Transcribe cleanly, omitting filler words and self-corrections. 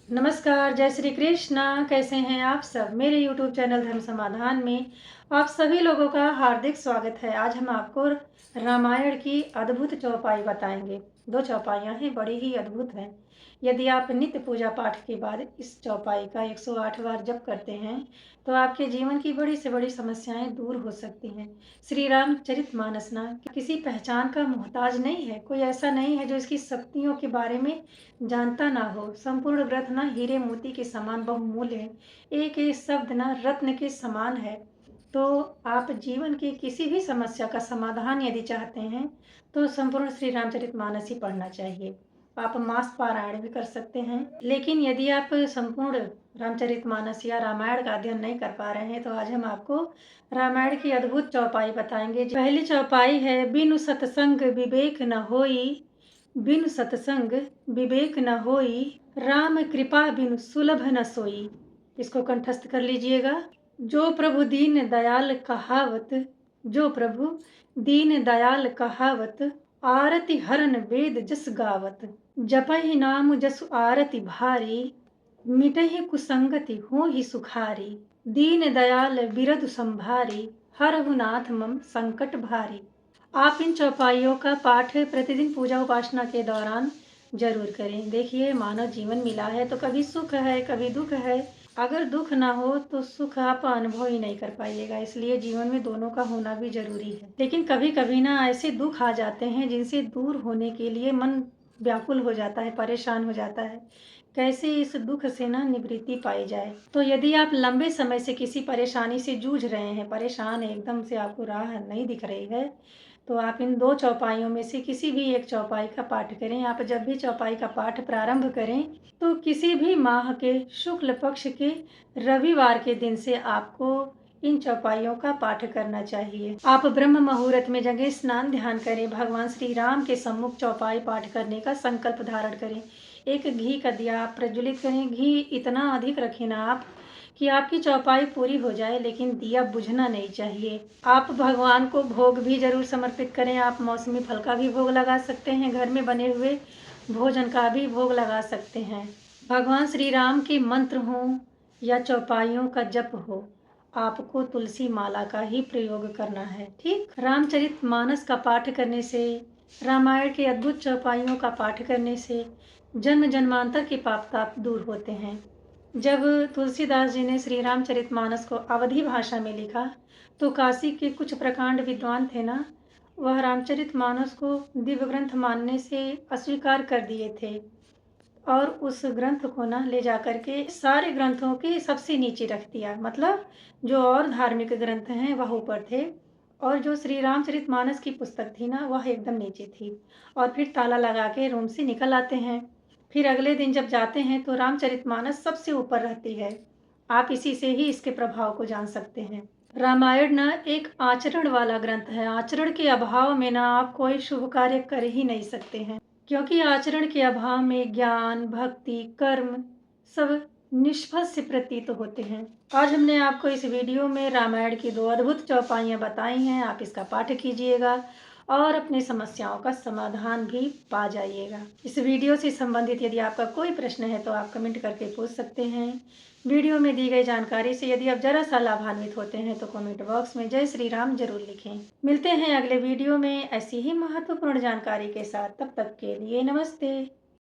नमस्कार, जय श्री कृष्णा। कैसे हैं आप सब? मेरे यूट्यूब चैनल धर्म समाधान में आप सभी लोगों का हार्दिक स्वागत है। आज हम आपको रामायण की अद्भुत चौपाई बताएंगे। 2 चौपाइयाँ हैं, बड़ी ही अद्भुत हैं। यदि आप नित्य पूजा पाठ के बाद इस चौपाई का 108 बार जप करते हैं तो आपके जीवन की बड़ी से बड़ी समस्याएं दूर हो सकती हैं। श्री रामचरितमानस ना किसी पहचान का मोहताज नहीं है। कोई ऐसा नहीं है जो इसकी शक्तियों के बारे में जानता ना हो। संपूर्ण ग्रंथ ना हीरे मोती के समान बहुमूल्य है। एक एक शब्द ना रत्न के समान है। तो आप जीवन की किसी भी समस्या का समाधान यदि चाहते हैं तो संपूर्ण श्री रामचरितमानस ही पढ़ना चाहिए। आप मास पारायण भी कर सकते हैं, लेकिन यदि आप संपूर्ण रामचरितमानस या रामायण का अध्ययन नहीं कर पा रहे हैं तो आज हम आपको रामायण की अद्भुत चौपाई बताएंगे। पहली चौपाई है, बिनु सत्संग विवेक न होई, बिनु सत्संग विवेक न होई, राम कृपा बिनु सुलभ न सोई। इसको कंठस्थ कर लीजिएगा। जो प्रभु दीन दयाल कहावत, जो प्रभु दीन दयाल कहावत, आरति हरन वेद जस गावत, जपहि नाम जसु आरति भारी, मिटहि कुसंगति होहि सुखारी, दीन दयाल बिरधु संभारी, हरहु नाथ मम संकट भारी। आप इन चौपाइयों का पाठ प्रतिदिन पूजा उपासना के दौरान जरूर करें। देखिए, मानव जीवन मिला है तो कभी सुख है कभी दुख है। अगर दुख ना हो तो सुख आप अनुभव ही नहीं कर पाइएगा। इसलिए जीवन में दोनों का होना भी जरूरी है। लेकिन कभी कभी ना ऐसे दुख आ जाते हैं जिनसे दूर होने के लिए मन व्याकुल हो जाता है, परेशान हो जाता है। कैसे इस दुख से ना निवृत्ति पाई जाए। तो यदि आप लंबे समय से किसी परेशानी से जूझ रहे हैं, परेशान है, एकदम से आपको राह नहीं दिख रही है, तो आप इन 2 चौपाइयों में से किसी भी एक चौपाई का पाठ करें। आप जब भी चौपाई का पाठ प्रारंभ करें तो किसी भी माह के शुक्ल पक्ष के रविवार के दिन से आपको इन चौपाइयों का पाठ करना चाहिए। आप ब्रह्म मुहूर्त में जगह स्नान ध्यान करें, भगवान श्री राम के सम्मुख चौपाई पाठ करने का संकल्प धारण करें। एक घी का दिया आप प्रज्वलित करें। घी इतना अधिक रखें ना आप कि आपकी चौपाई पूरी हो जाए, लेकिन दिया बुझना नहीं चाहिए। आप भगवान को भोग भी जरूर समर्पित करें। आप मौसमी फल का भी भोग लगा सकते हैं, घर में बने हुए भोजन का भी भोग लगा सकते हैं। भगवान श्री राम के मंत्र हो या चौपाइयों का जप हो, आपको तुलसी माला का ही प्रयोग करना है। ठीक, रामचरितमानस का पाठ करने से, रामायण के अद्भुत चौपाइयों का पाठ करने से जन्म जन्मांतर के पाप ताप दूर होते हैं। जब तुलसीदास जी ने श्री रामचरितमानस को अवधी भाषा में लिखा तो काशी के कुछ प्रकांड विद्वान थे ना, वह रामचरितमानस को दिव्य ग्रंथ मानने से अस्वीकार कर दिए थे और उस ग्रंथ को ना ले जाकर के सारे ग्रंथों के सबसे नीचे रख दिया। मतलब जो और धार्मिक ग्रंथ हैं वह ऊपर थे और जो श्री रामचरितमानस की पुस्तक थी ना वह एकदम नीचे थी। और फिर ताला लगा के रूम से निकल आते हैं। फिर अगले दिन जब जाते हैं तो रामचरितमानस सबसे ऊपर रहती है। आप इसी से ही इसके प्रभाव को जान सकते हैं। रामायण ना एक आचरण वाला ग्रंथ है। आचरण के अभाव में ना आप कोई शुभ कार्य कर ही नहीं सकते हैं, क्योंकि आचरण के अभाव में ज्ञान भक्ति कर्म सब निष्फल से प्रतीत होते हैं। आज हमने आपको इस वीडियो में रामायण की 2 अद्भुत चौपाइयाँ बताई हैं। आप इसका पाठ कीजिएगा और अपनी समस्याओं का समाधान भी पा जाइएगा। इस वीडियो से संबंधित यदि आपका कोई प्रश्न है तो आप कमेंट करके पूछ सकते हैं। वीडियो में दी गई जानकारी से यदि आप जरा सा लाभान्वित होते हैं तो कमेंट बॉक्स में जय श्री राम जरूर लिखें। मिलते हैं अगले वीडियो में ऐसी ही महत्वपूर्ण जानकारी के साथ। तब तक के लिए नमस्ते।